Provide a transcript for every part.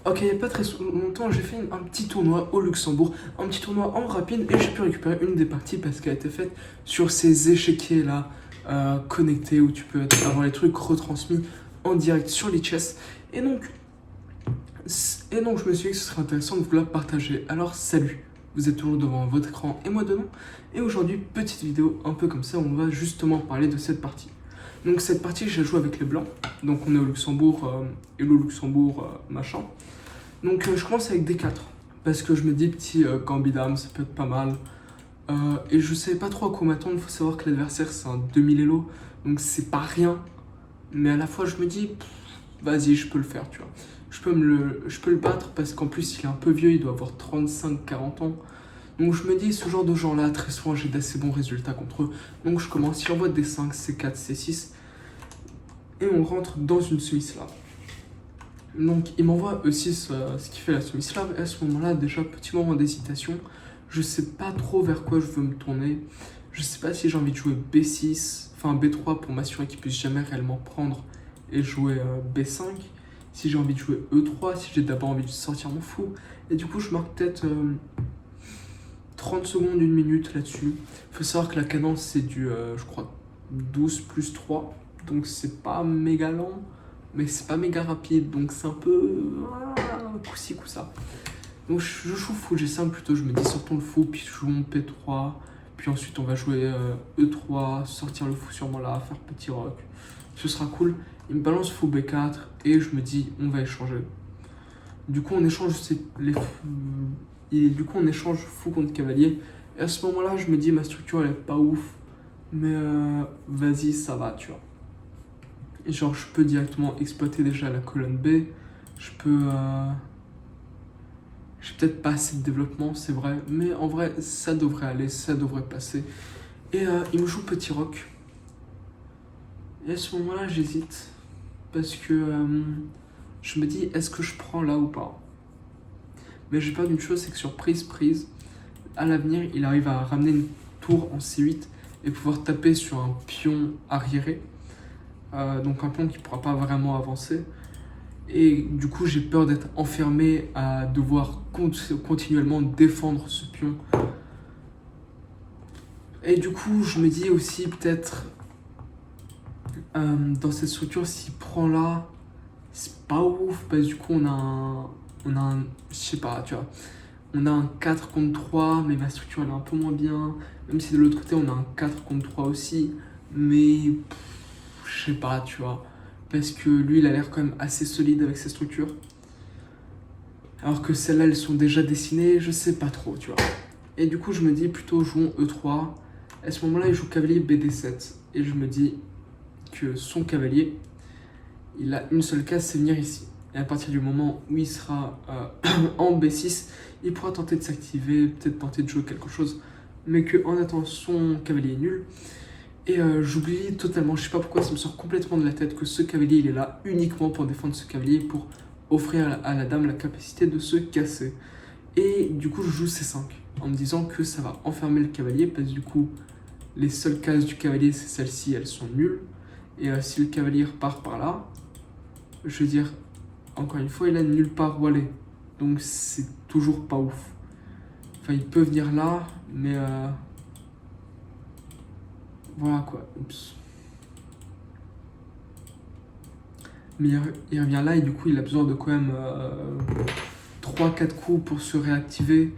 Ok, il n'y a pas très longtemps, j'ai fait un petit tournoi au Luxembourg, un petit tournoi en rapide, et j'ai pu récupérer une des parties parce qu'elle a été faite sur ces échiquiers là, connectés, où tu peux avoir les trucs retransmis en direct sur les chess. Et donc, je me suis dit que ce serait intéressant de vous la partager. Alors salut, vous êtes toujours devant votre écran et moi dedans. Et aujourd'hui, petite vidéo un peu comme ça, on va justement parler de cette partie. Donc cette partie, j'ai joué avec les blancs, donc on est au Luxembourg, et le Luxembourg, machin. Donc je commence avec D4, parce que je me dis petit gambit dame, ça peut être pas mal. Et je savais pas trop à quoi m'attendre, il faut savoir que l'adversaire c'est un demi-lélo, donc c'est pas rien. Mais à la fois je me dis, vas-y je peux le faire, tu vois. Je peux le battre parce qu'en plus il est un peu vieux, il doit avoir 35-40 ans. Donc je me dis, ce genre de gens-là, très souvent j'ai d'assez bons résultats contre eux. Donc je commence, il envoie D5, C4, C6, et on rentre dans une semi-slave. Donc il m'envoie E6, ce qui fait la semi-slave, et à ce moment-là, déjà, petit moment d'hésitation, je sais pas trop vers quoi je veux me tourner. Je sais pas si j'ai envie de jouer B6, enfin B3 pour m'assurer qu'il puisse jamais réellement prendre et jouer B5. Si j'ai envie de jouer E3, si j'ai d'abord envie de sortir mon fou. Et du coup, je marque peut-être 30 secondes, 1 minute là-dessus. Il faut savoir que la cadence, c'est du, je crois, 12 plus 3. Donc c'est pas méga lent, mais c'est pas méga rapide. Donc c'est un peu coup-ci, coup-ça. Donc je joue fou, G5 plutôt. Je me dis sortons le fou, puis je joue mon P3. Puis ensuite on va jouer E3, sortir le fou sûrement là, faire petit rock. Ce sera cool. Il me balance fou B4 et je me dis on va échanger. Du coup on échange on échange fou contre cavalier. Et à ce moment-là je me dis ma structure elle est pas ouf, mais vas-y ça va, tu vois. Et genre je peux directement exploiter déjà la colonne B. Je peux j'ai peut-être pas assez de développement, c'est vrai, mais en vrai ça devrait aller, ça devrait passer. Et il me joue petit roc. Et à ce moment-là j'hésite parce que je me dis est-ce que je prends là ou pas. Mais j'ai peur d'une chose, c'est que sur prise, à l'avenir il arrive à ramener une tour en C8 et pouvoir taper sur un pion arriéré. Donc un pion qui ne pourra pas vraiment avancer. Et du coup j'ai peur d'être enfermé à devoir continuellement défendre ce pion. Et du coup je me dis aussi peut-être dans cette structure s'il prend là, c'est pas ouf parce que du coup on a un je sais pas, tu vois, on a un 4 contre 3 mais ma structure elle est un peu moins bien, même si de l'autre côté on a un 4 contre 3 aussi, mais je sais pas, tu vois, parce que lui il a l'air quand même assez solide avec ses structures, alors que celles-là elles sont déjà dessinées, je sais pas trop, tu vois. Et du coup je me dis plutôt jouons E3. À ce moment-là il joue cavalier BD7 et je me dis que son cavalier il a une seule case, c'est venir ici. Et à partir du moment où il sera en B6, il pourra tenter de s'activer, peut-être tenter de jouer quelque chose, mais qu'en attendant son cavalier est nul. Et j'oublie totalement, je sais pas pourquoi ça me sort complètement de la tête que ce cavalier il est là uniquement pour défendre ce cavalier, pour offrir à la dame la capacité de se casser. Et du coup je joue C5 en me disant que ça va enfermer le cavalier parce que du coup les seules cases du cavalier c'est celles-ci, elles sont nulles. Et si le cavalier repart par là, je veux dire, encore une fois il a nulle part où aller, donc c'est toujours pas ouf. Enfin il peut venir là, mais voilà quoi. Oups. Mais il revient là et du coup il a besoin de quand même 3-4 coups pour se réactiver.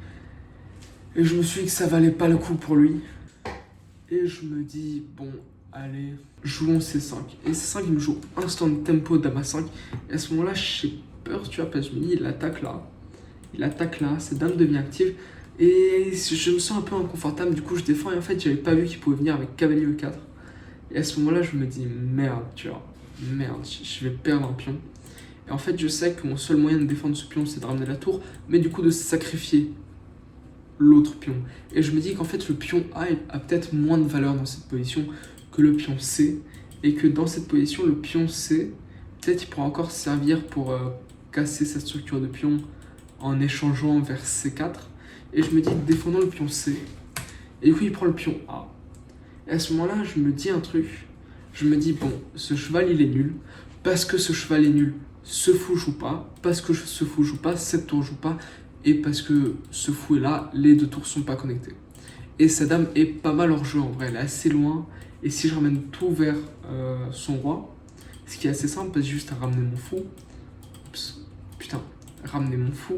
Et je me suis dit que ça valait pas le coup pour lui. Et je me dis, bon, allez, jouons C5. Et C5 il me joue instant tempo dame A5. Et à ce moment-là j'ai peur, tu vois, parce que je me dis il attaque là, cette dame devient active. Et je me sens un peu inconfortable, du coup je défends et en fait j'avais pas vu qu'il pouvait venir avec cavalier E4. Et à ce moment-là je me dis merde, tu vois, merde, je vais perdre un pion. Et en fait je sais que mon seul moyen de défendre ce pion c'est de ramener la tour, mais du coup de sacrifier l'autre pion. Et je me dis qu'en fait le pion A peut-être moins de valeur dans cette position que le pion C, et que dans cette position le pion C, peut-être il pourra encore servir pour casser sa structure de pion en échangeant vers C4. Et je me dis défendons le pion C, et du coup il prend le pion A. Et à ce moment là je me dis un truc, je me dis bon ce cheval il est nul, parce que ce cheval est nul ce fou joue pas, parce que ce fou joue pas, cette tour joue pas, et parce que ce fou est là, les deux tours sont pas connectées. Et sa dame est pas mal hors jeu en vrai, elle est assez loin, et si je ramène tout vers son roi, ce qui est assez simple, parce que j'ai juste à ramener mon fou, putain, ramener mon fou,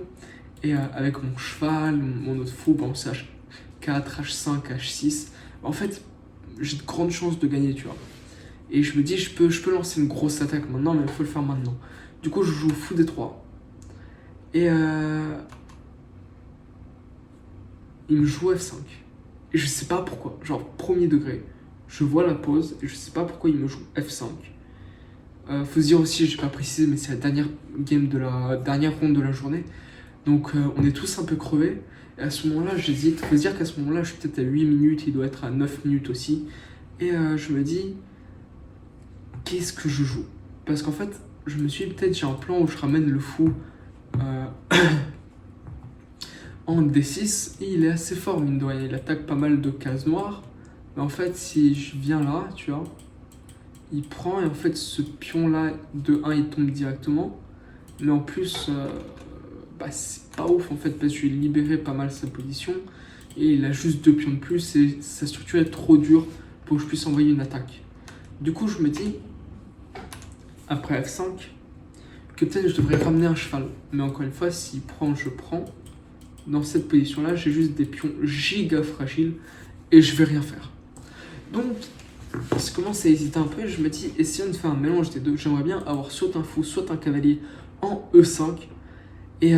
et avec mon cheval, mon autre fou, bon, c'est H4, H5, H6, en fait, j'ai de grandes chances de gagner, tu vois. Et je me dis, je peux lancer une grosse attaque maintenant, mais il faut le faire maintenant. Du coup, je joue fou D3. Et il me joue F5. Et je sais pas pourquoi. Genre, premier degré. Je vois la pause et je sais pas pourquoi il me joue F5. Faut se dire aussi, j'ai pas précisé, mais c'est la dernière game de la dernière ronde de la journée. Donc, on est tous un peu crevés. Et à ce moment-là, j'hésite. Faut se dire qu'à ce moment-là, je suis peut-être à 8 minutes. Il doit être à 9 minutes aussi. Et je me dis, qu'est-ce que je joue? Parce qu'en fait, je me suis dit, peut-être j'ai un plan où je ramène le fou en D6 et il est assez fort, mine de rien. Il attaque pas mal de cases noires. Mais en fait, si je viens là, tu vois, il prend et en fait, ce pion-là de 1 il tombe directement. Mais en plus, c'est pas ouf en fait, parce que je vais libérer pas mal sa position. Et il a juste 2 pions de plus et sa structure est trop dure pour que je puisse envoyer une attaque. Du coup, je me dis, après F5, que peut-être je devrais ramener un cheval. Mais encore une fois, s'il prend, je prends. Dans cette position-là, j'ai juste des pions giga fragiles et je vais rien faire. Donc, je commence à hésiter un peu et je me dis, essayons de faire un mélange des deux. J'aimerais bien avoir soit un fou, soit un cavalier en E5. Et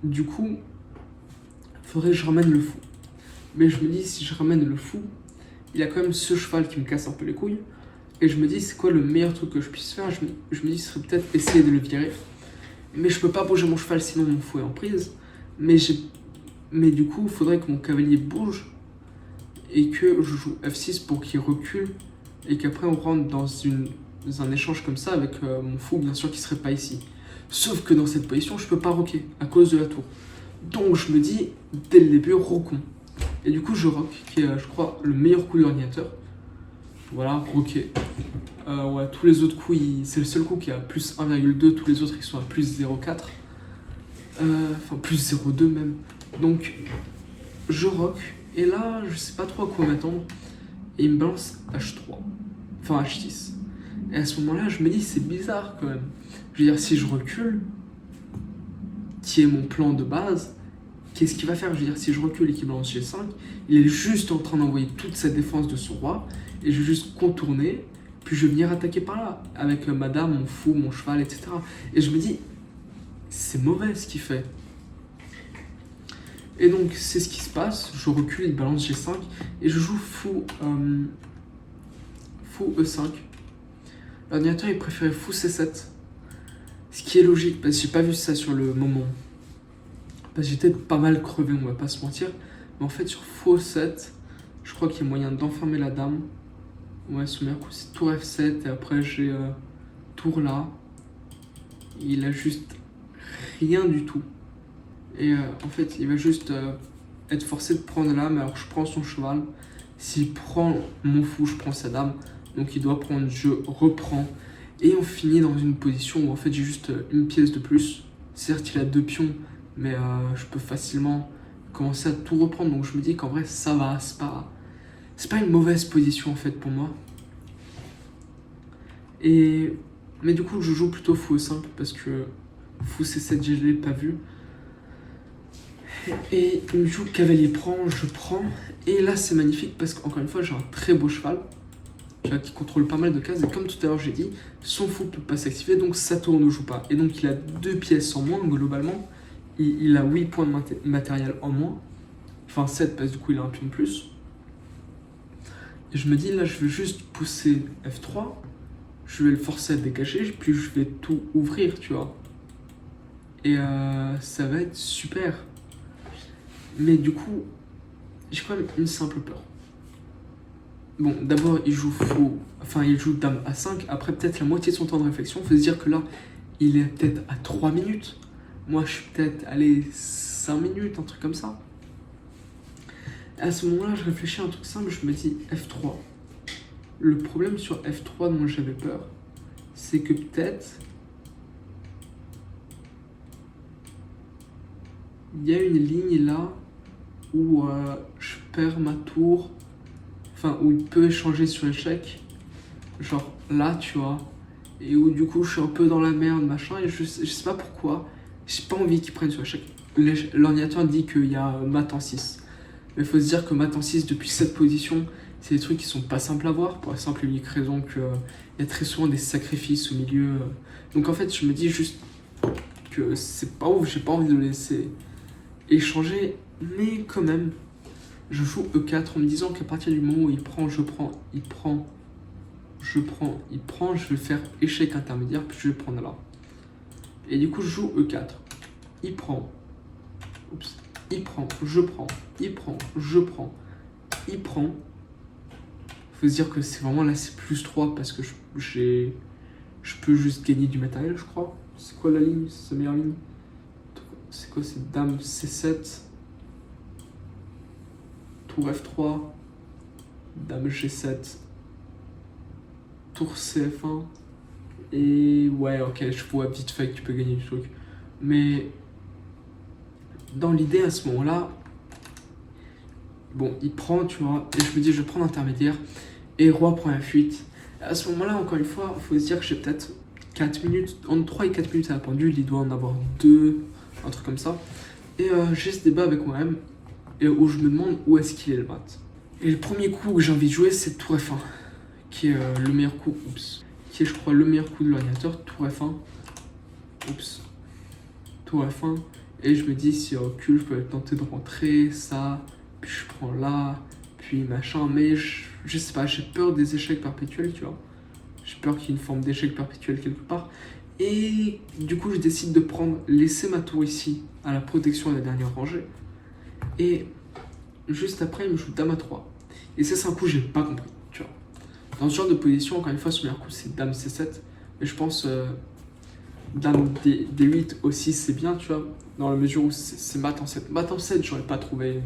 du coup, il faudrait que je ramène le fou. Mais je me dis, si je ramène le fou, il y a quand même ce cheval qui me casse un peu les couilles. Et je me dis, c'est quoi le meilleur truc que je puisse faire? Je me dis, ce serait peut-être essayer de le virer. Mais je peux pas bouger mon cheval, sinon mon fou est en prise. Mais du coup, il faudrait que mon cavalier bouge et que je joue F6 pour qu'il recule. Et qu'après, on rentre dans un échange comme ça avec mon fou, bien sûr, qui serait pas ici. Sauf que dans cette position, je peux pas roquer à cause de la tour. Donc je me dis, dès le début, roquons. Et du coup, je rock, qui est, je crois, le meilleur coup de l'ordinateur. Voilà, roquer. Ouais, tous les autres coups, c'est le seul coup qui est à plus 1,2, tous les autres ils sont à plus 0,4. Enfin, plus 0,2 même. Donc, je rock, et là, je sais pas trop à quoi m'attendre. Et il me balance H3. Enfin, H6. Et à ce moment-là, je me dis, c'est bizarre quand même. Je veux dire, si je recule, qui est mon plan de base, qu'est-ce qu'il va faire? Je veux dire, si je recule et qu'il balance G5, il est juste en train d'envoyer toute sa défense de son roi, et je vais juste contourner, puis je vais venir attaquer par là, avec ma dame, mon fou, mon cheval, etc. Et je me dis, c'est mauvais ce qu'il fait. Et donc, c'est ce qui se passe, je recule, il balance G5, et je joue fou E5. L'ordinateur, il préférait fou C7. Ce qui est logique, parce que j'ai pas vu ça sur le moment. Parce que j'étais pas mal crevé, on va pas se mentir. Mais en fait, sur fou E7, je crois qu'il y a moyen d'enfermer la dame. Ouais, son meilleur coup, c'est tour F7, et après, j'ai tour là. Il a juste rien du tout. Et en fait, il va juste être forcé de prendre là, mais alors je prends son cheval. S'il prend mon fou, je prends sa dame. Donc il doit prendre, je reprends. Et on finit dans une position où en fait j'ai juste une pièce de plus. Certes, il a 2 pions, mais je peux facilement commencer à tout reprendre. Donc je me dis qu'en vrai, ça va, c'est pas une mauvaise position en fait pour moi. Mais du coup, je joue plutôt fou E5 parce que fou C7, je l'ai pas vu. Et il me joue cavalier prend, je prends. Et là, c'est magnifique parce qu'encore une fois, j'ai un très beau cheval qui contrôle pas mal de cases. Et comme tout à l'heure, j'ai dit, son fou peut pas s'activer, donc sa tour ne joue pas. Et donc, il a 2 pièces en moins, globalement. Il a 8 points de matériel en moins. Enfin, 7 parce que du coup, il a un pion de plus. Et je me dis, là, je vais juste pousser F3. Je vais le forcer à dégager, puis je vais tout ouvrir, tu vois. Et ça va être super. Mais du coup, j'ai quand même une simple peur. Bon, d'abord, il joue il joue dame A5. Après, peut-être la moitié de son temps de réflexion. Il faut se dire que là, il est peut-être à 3 minutes. Moi, je suis peut-être, 5 minutes, un truc comme ça. Et à ce moment-là, je réfléchis à un truc simple. Je me dis F3. Le problème sur F3 dont j'avais peur, c'est que peut-être il y a une ligne là où je perds ma tour, enfin où il peut échanger sur échec, genre là tu vois, et où du coup je suis un peu dans la merde machin, et je sais pas pourquoi, j'ai pas envie qu'il prenne sur échec. L'ordinateur dit qu'il y a mat en 6, mais il faut se dire que mat en 6 depuis cette position, c'est des trucs qui sont pas simples à voir, pour la simple et unique raison qu'il y a très souvent des sacrifices au milieu. Donc en fait je me dis juste que c'est pas ouf, j'ai pas envie de le laisser échanger, mais quand même, je joue E4 en me disant qu'à partir du moment où il prend, je prends, il prend, je prends, il prend, je vais faire échec intermédiaire, puis je vais prendre là. Et du coup, je joue E4. Il prend, oups, il prend, je prends, il prend, je prends, il prend. Faut se dire que c'est vraiment là, c'est plus 3 parce que je peux juste gagner du matériel, je crois. C'est quoi la ligne? C'est sa meilleure ligne? C'est quoi? C'est Dame C7, Tour F3, Dame G7, Tour CF1. Et ouais, ok, je vois vite fait que tu peux gagner du truc. Mais dans l'idée, à ce moment-là, bon, il prend, tu vois, et je me dis, je vais prendre intermédiaire, et Roi prend la fuite. À ce moment-là, encore une fois, il faut se dire que j'ai peut-être 4 minutes, entre 3 et 4 minutes à la pendule, il doit en avoir 2, un truc comme ça. Et j'ai ce débat avec moi-même, et où je me demande où est-ce qu'il est le mat. Et le premier coup que j'ai envie de jouer, c'est Tour F1, qui est le meilleur coup, qui est, je crois, le meilleur coup de l'ordinateur, Tour F1, Tour F1, et je me dis, si recule, je peux tenter de rentrer, ça, puis je prends là, puis machin, mais je sais pas, j'ai peur des échecs perpétuels, tu vois. J'ai peur qu'il y ait une forme d'échec perpétuel quelque part. Et du coup, je décide de prendre, laisser ma tour ici, à la protection de la dernière rangée. Et juste après, il me joue Dame à 3. Et ça, c'est un coup que j'ai pas compris, tu vois. Dans ce genre de position, encore une fois, son meilleur coup, c'est Dame C7. Mais je pense Dame D8 aussi, c'est bien, tu vois. Dans la mesure où c'est mat en 7. Mat en 7, j'aurais pas trouvé.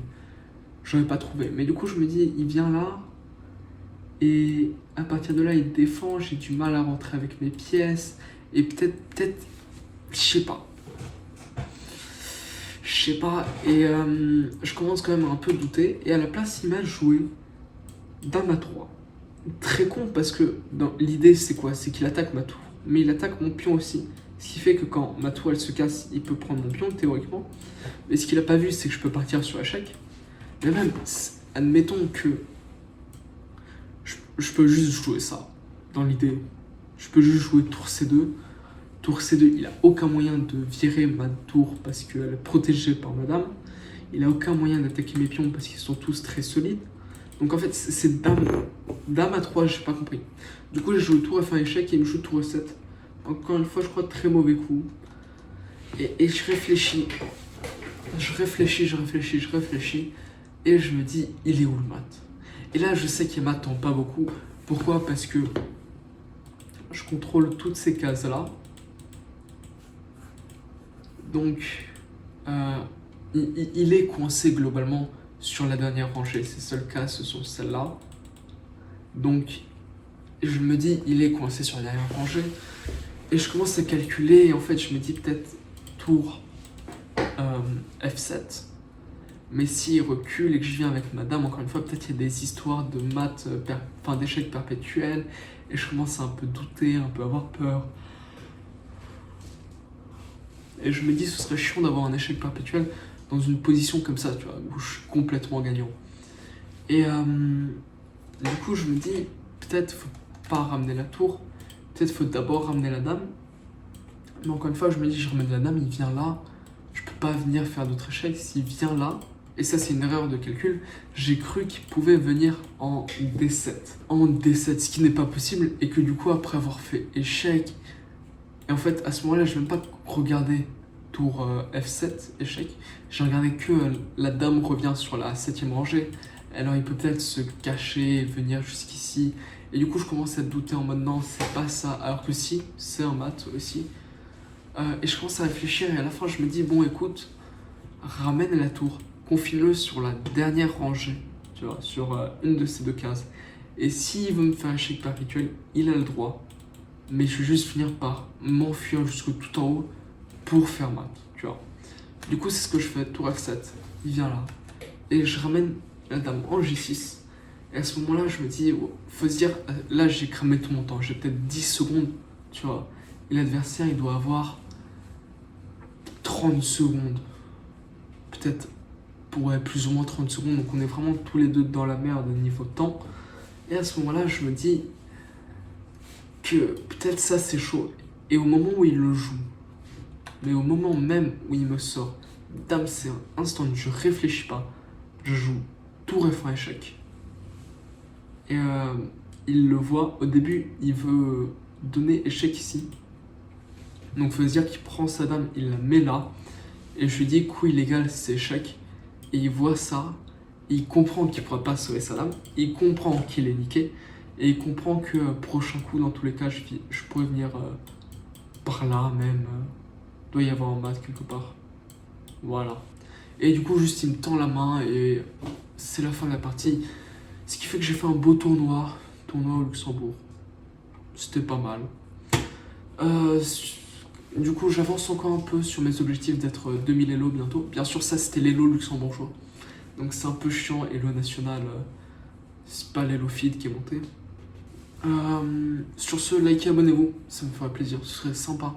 Mais du coup, je me dis, il vient là. Et à partir de là, il défend. J'ai du mal à rentrer avec mes pièces. Et peut-être, je sais pas. Et je commence quand même à un peu douter. Et à la place, il m'a joué Dame à 3. Très con parce que l'idée, c'est quoi? C'est qu'il attaque ma tour. Mais il attaque mon pion aussi. Ce qui fait que quand ma tour elle se casse, il peut prendre mon pion théoriquement. Mais ce qu'il a pas vu, c'est que je peux partir sur échec. Mais même, admettons que je peux juste jouer ça. Dans l'idée, je peux juste jouer tour C2. Tour C2, il a aucun moyen de virer ma tour parce qu'elle est protégée par ma dame. Il a aucun moyen d'attaquer mes pions parce qu'ils sont tous très solides. Donc en fait, c'est dame à 3, j'ai pas compris. Du coup, j'ai joué tour F1 échec et il me joue tour E7. Encore une fois, je crois très mauvais coup. Et je réfléchis. Je réfléchis. Et je me dis, il est où le mat? Et là, je sais qu'il m'attend pas beaucoup. Pourquoi? Parce que je contrôle toutes ces cases-là. Donc, il est coincé globalement sur la dernière rangée. Ces seules cases, ce sont celles-là. Donc, je me dis, il est coincé sur la dernière rangée. Et je commence à calculer. Et en fait, je me dis peut-être tour F7. Mais s'il recule et que je viens avec ma dame, encore une fois, peut-être il y a des histoires de maths, d'échecs perpétuels. Et je commence à un peu douter, un peu avoir peur. Et je me dis, ce serait chiant d'avoir un échec perpétuel dans une position comme ça, tu vois, où je suis complètement gagnant. Et du coup, je me dis, peut-être faut pas ramener la tour, peut-être faut d'abord ramener la dame. Mais encore une fois, je me dis, je ramène la dame, il vient là, je peux pas venir faire d'autres échecs. S'il vient là, et ça c'est une erreur de calcul, j'ai cru qu'il pouvait venir en D7. En D7, ce qui n'est pas possible, et que du coup, après avoir fait échec, et en fait, à ce moment-là, je n'ai même pas regardé tour F7, échec. J'ai regardé que la dame revient sur la 7ème rangée. Alors, il peut peut-être se cacher, venir jusqu'ici. Et du coup, je commence à douter en mode non, c'est pas ça. Alors que si, c'est un mat aussi. Et je commence à réfléchir et à la fin, je me dis, bon, écoute, ramène la tour. Confie-le sur la dernière rangée, tu vois, sur une de ces deux cases. Et s'il veut me faire un échec perpétuel, il a le droit. Mais je vais juste finir par m'enfuir jusqu'au tout en haut pour faire mat, tu vois. Du coup, c'est ce que je fais, tour F7. Il vient là. Et je ramène la dame en G6. Et à ce moment-là, je me dis, oh, faut se dire, là j'ai cramé tout mon temps, j'ai peut-être 10 secondes, tu vois. Et l'adversaire, il doit avoir 30 secondes. Peut-être, ouais, plus ou moins 30 secondes. Donc on est vraiment tous les deux dans la merde niveau temps. Et à ce moment-là, je me dis que peut-être ça c'est chaud. Et au moment où il le joue, mais au moment même où il me sort, dame c'est un instant, je réfléchis pas, je joue tour F1 échec. Et il le voit, au début il veut donner échec ici. Donc faut se dire qu'il prend sa dame, il la met là, et je lui dis coup illégal c'est échec. Et il voit ça, il comprend qu'il ne pourra pas sauver sa dame, il comprend qu'il est niqué, et il comprend que prochain coup dans tous les cas je pourrais venir par là même, doit y avoir un mat quelque part. Voilà. Et du coup juste il me tend la main et c'est la fin de la partie. Ce qui fait que j'ai fait un beau tournoi au Luxembourg. C'était pas mal. Du coup, j'avance encore un peu sur mes objectifs d'être 2000 Elo bientôt. Bien sûr, ça c'était l'Elo luxembourgeois. Donc c'est un peu chiant, Elo national, c'est pas l'Elo feed qui est monté. Sur ce, likez, abonnez-vous, ça me ferait plaisir, ce serait sympa.